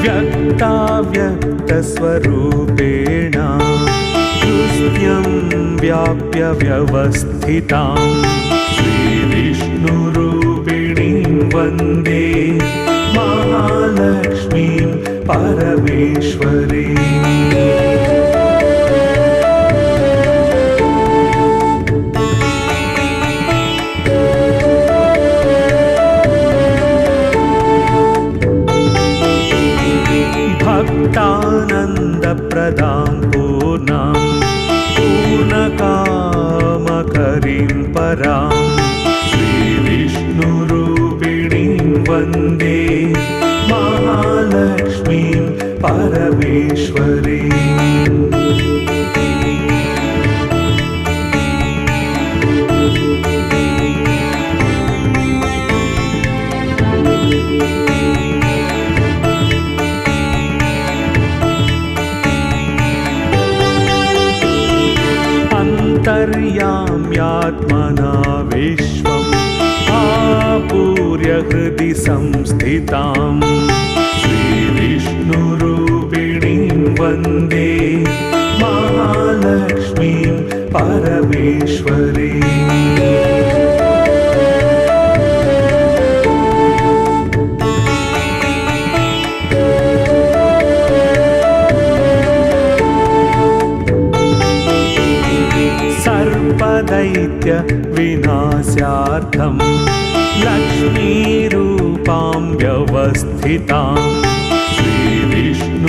व्यक्ताव्यक्तस्वरूपेण हृद्यं व्याप्य व्यवस्थितां श्रीविष्णुरूपिणीं वन्दे महालक्ष्मीं परमेश्वरीम्। भक्तानन्दप्रदां पूर्णां पूर्णकामकरीं परां श्रीविष्णुरूपिणीं वन्दे महालक्ष्मीं परमेश्वरीम्। अन्तर्याम्यात्मना विश्वम् आपूर्य हृदि संस्थितां श्रीविष्णुरूपिणीं वन्दे महालक्ष्मीं परमेश्वरीम्। सर्वदैत्य विनाशार्थं लक्ष्मीरूपां व्यवस्थितां श्रीविष्णुरूपिणीं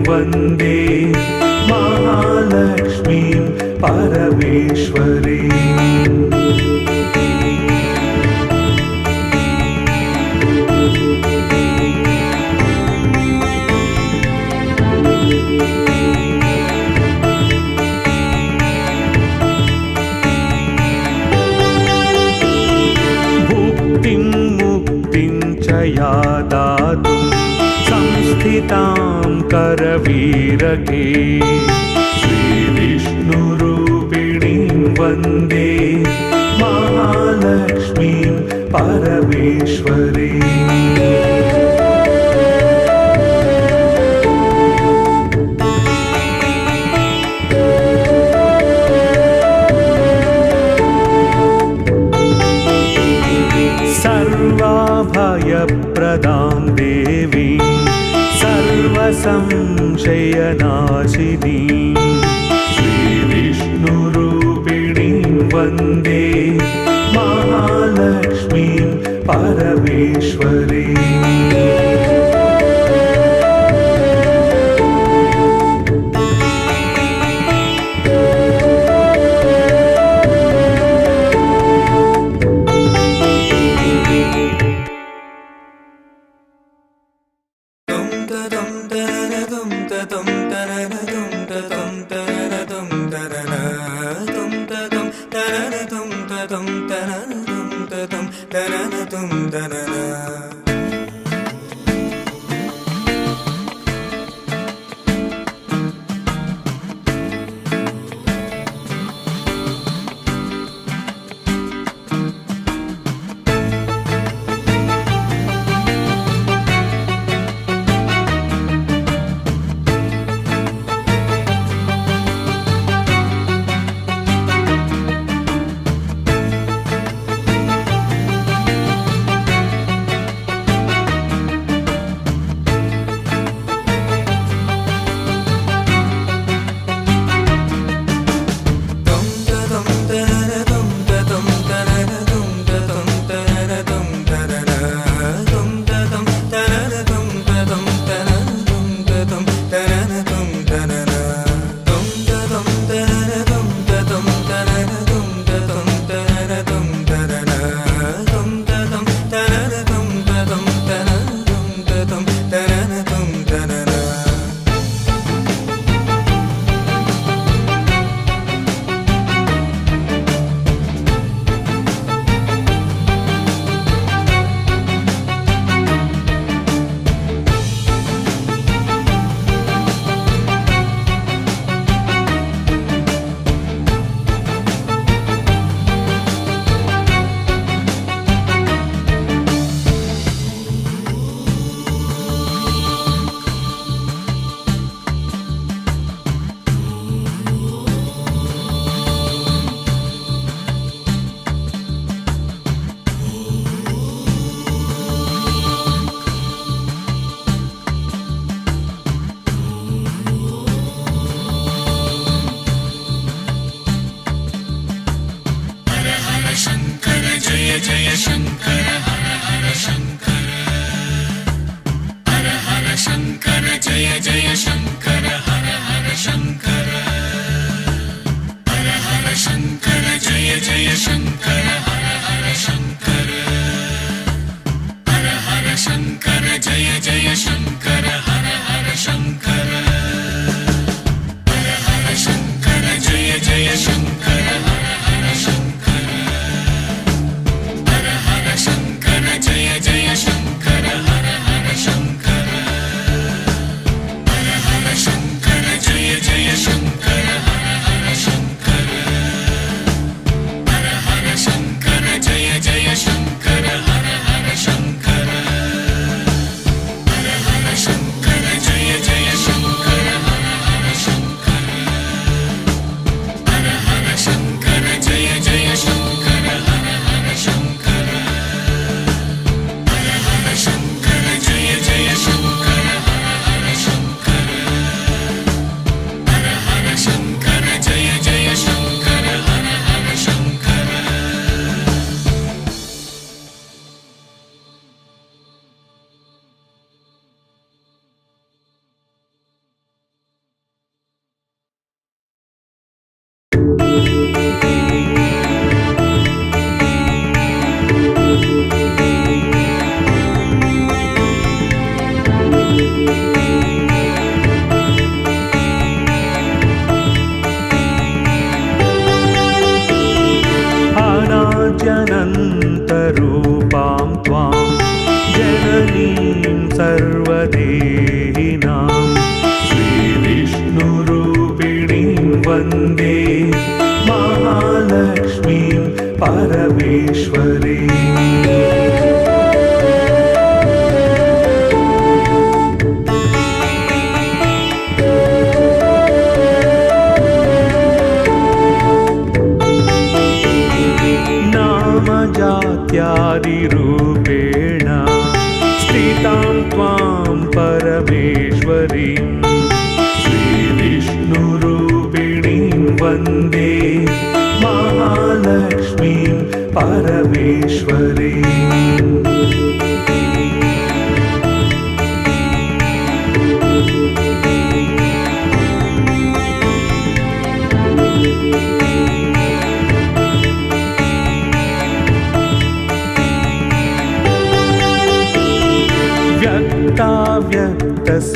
वन्दे महालक्ष्मीं परमेश्वरीम्। मुक्तिं च या दातुं संस्थितां करवीरके श्रीविष्णुरूपिणीं वन्दे महालक्ष्मीं परमेश्वरीम्। सर्वाभयप्रदां देवीं सर्वसंशयनाशिनीं श्रीविष्णुरूपिणीं वन्दे महालक्ष्मीं परमेश्वरीम्। शङ्कर हर हर शङ्कर हर हर शङ्कर जय जय शङ्कर हर हर शङ्कर हर हर शङ्कर जय जय शङ्कर हर हर शङ्कर हर हर शङ्कर जय जय शङ्कर हर हर शङ्कर हर हर शङ्कर जय जय शङ्कर हर हर शङ्कर हर हर शङ्कर जय जय शङ्कर हर हर शङ्कर हर हर शङ्कर जय जय शङ्कर हर हर शङ्कर हर हर शङ्कर जय जय शङ्कर हर हर शङ्कर हर हर शङ्कर जय जय शङ्कर हर हर शङ्कर हर हर शङ्कर जय जय शङ्कर हर हर शङ्कर हर हर शङ्कर जय जय शङ्कर हर हर शङ्कर हर हर शङ्कर जय जय शङ्कर हर हर शङ्कर अनाद्यनन्तरूपां त्वां जननीं सर्वदेहिनां श्रीविष्णुरूपिणीं वन्दे महालक्ष्मीं परमेश्वरीम् नामजात्यादिरूपेण स्थितां त्वां परमेश्वरीं श्रीविष्णुरूपिणीं वन्दे महालक्ष्मीं परमेश्वरीम्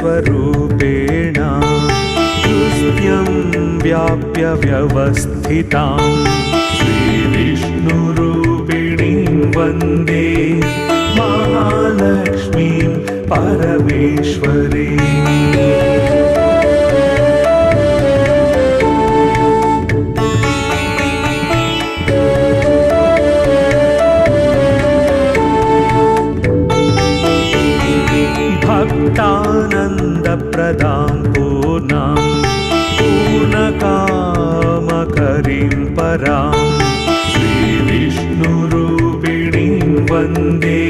व्यक्ताव्यक्तस्वरूपेण हृद्यं व्याप्य व्यवस्थितां श्रीविष्णुरूपिणीं वन्दे महालक्ष्मीं परमेश्वरीम् भक्तानन्दप्रदां पूर्णां पूर्णकामकरीं परां श्रीविष्णुरूपिणीं वन्दे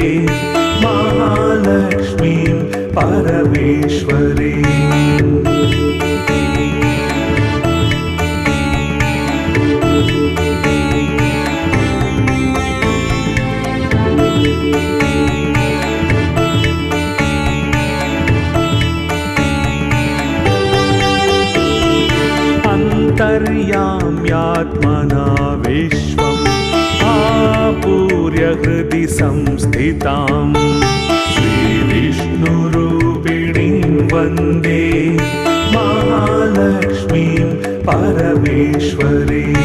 महालक्ष्मीं परमेश्वरीम् अन्तर्याम्यात्मना विश्वम् आपूर्य हृदि संस्थितां श्रीविष्णुरूपिणीं वन्दे महालक्ष्मीं परमेश्वरीम्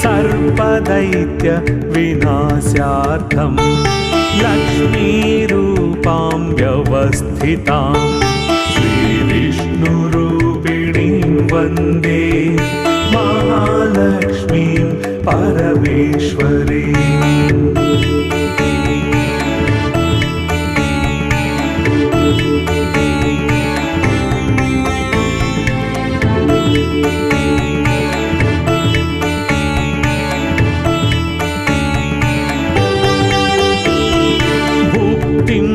सर्वदैत्य विनाशार्थं लक्ष्मीरूपां व्यवस्थितां श्रीविष्णुरूपिणीं वन्दे महालक्ष्मीं परमेश्वरीम् भुक्तिं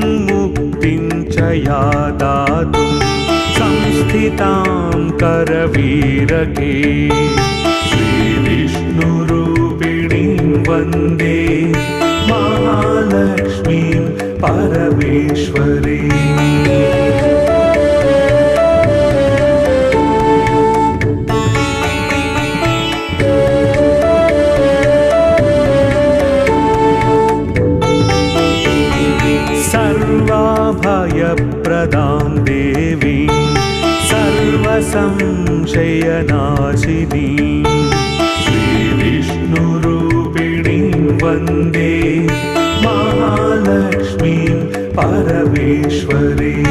स्थितां करवीरके श्रीविष्णुरूपिणीं वन्दे महालक्ष्मीं परमेश्वरीम् सर्वाभयप्रदां देवीं सर्वसंशयनाशिनीं श्रीविष्णुरूपिणीं वन्दे महालक्ष्मीं परमेश्वरीम्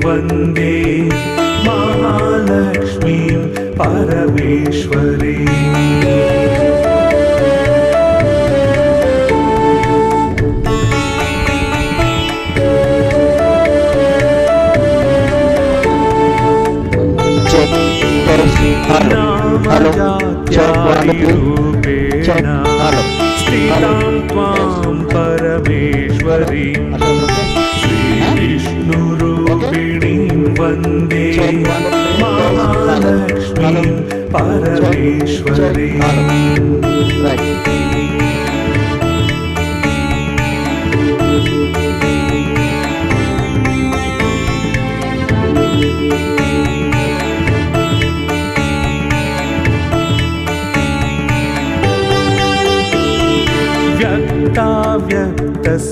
वन्दे महालक्ष्मीं परमेश्वरीम् नामजात्यादिरूपेण स्थितां त्वां परमेश्वरी श्रीविष्णुरूपिणीं वन्दे महालक्ष्मीं परमेश्वरीम्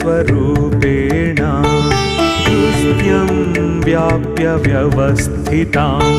व्यक्ताव्यक्तस्वरूपेण हृदयं व्याप्य व्यवस्थिताम्